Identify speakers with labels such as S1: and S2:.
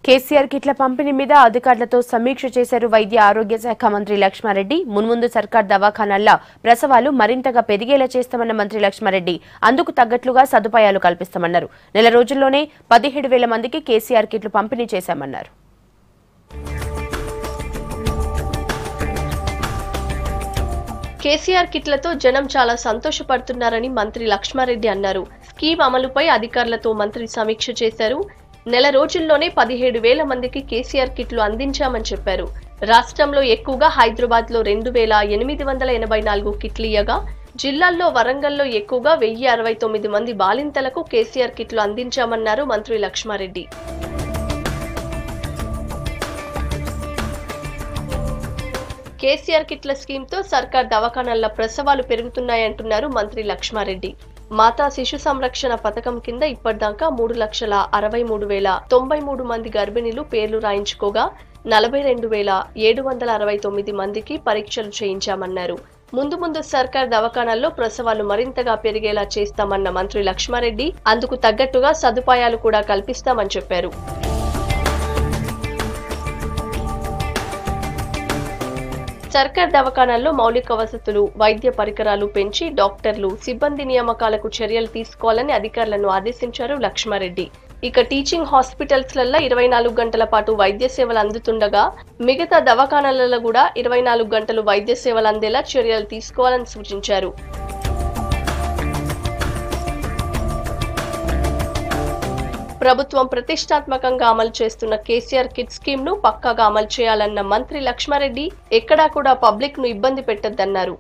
S1: కేసీఆర్ కిట్ల పంపిణీ మీద అధికారులతో సమీక్ష చేశారు వైద్య ఆరోగ్య శాఖ మంత్రి లక్ష్మారెడ్డి. మున్ముందు సర్కార్ దవాఖానాల్లో ప్రసవాలు మరింతగా పెరిగేలా చేస్తామన్న మంత్రి లక్ష్మారెడ్డి అందుకు తగ్గట్లుగా సదుపాయాలు కల్పిస్తామన్నారు. నెల రోజుల్లోనే 17,000 మందికి కేసీఆర్ కిట్లు పంపిణీ చేశామన్నారు.
S2: కేసీఆర్ కిట్లతో జనం చాలా సంతోషపడుతున్నారని మంత్రి లక్ష్మారెడ్డి అన్నారు. స్కీమ్ అమలుపై అధికారులతో మంత్రి సమీక్ష చేశారు. నెల రోజుల్లోనే 17,000 మందికి కేసీఆర్ కిట్లు అందించామని చెప్పారు. రాష్ట్రంలో ఎక్కువగా హైదరాబాద్ లో 2,884 కిట్లు ఇయ్యగా జిల్లాల్లో వరంగల్లో ఎక్కువగా 1,069 మంది బాలింతలకు కేసీఆర్ కిట్లు అందించామన్నారు మంత్రి లక్ష్మారెడ్డి. కేసీఆర్ కిట్ల స్కీమ్ తో సర్కార్ దవాఖానాల ప్రసవాలు పెరుగుతున్నాయంటున్నారు మంత్రి లక్ష్మారెడ్డి. మాతా శిశు సంరక్షణ పథకం కింద ఇప్పటిదాకా 3,63,093 మంది గర్భిణీలు పేర్లు రాయించుకోగా 42,769 మందికి పరీక్షలు చేయించామన్నారు. ముందు సర్కార్ దవాఖానాల్లో ప్రసవాలు మరింతగా పెరిగేలా చేస్తామన్న మంత్రి లక్ష్మారెడ్డి అందుకు తగ్గట్టుగా సదుపాయాలు కూడా కల్పిస్తామని చెప్పారు. సర్కార్ దవాఖానాల్లో మౌలిక వసతులు, వైద్య పరికరాలు పెంచి డాక్టర్లు, సిబ్బంది నియామకాలకు చర్యలు తీసుకోవాలని అధికారులను ఆదేశించారు లక్ష్మారెడ్డి. ఇక టీచింగ్ హాస్పిటల్స్ లలో 24 గంటల పాటు వైద్య సేవలు అందుతుండగా మిగతా దవాఖానాలలో కూడా 24 గంటలు వైద్య సేవలు అందేలా చర్యలు తీసుకోవాలని సూచించారు. ప్రభుత్వం ప్రతిష్టాత్మకంగా అమలు చేస్తున్న కేసీఆర్ కిట్ స్కీమ్ ను పక్కాగా అమలు చేయాలన్న మంత్రి లక్ష్మారెడ్డి ఎక్కడా కూడా పబ్లిక్ ను ఇబ్బంది పెట్టొద్దన్నారు.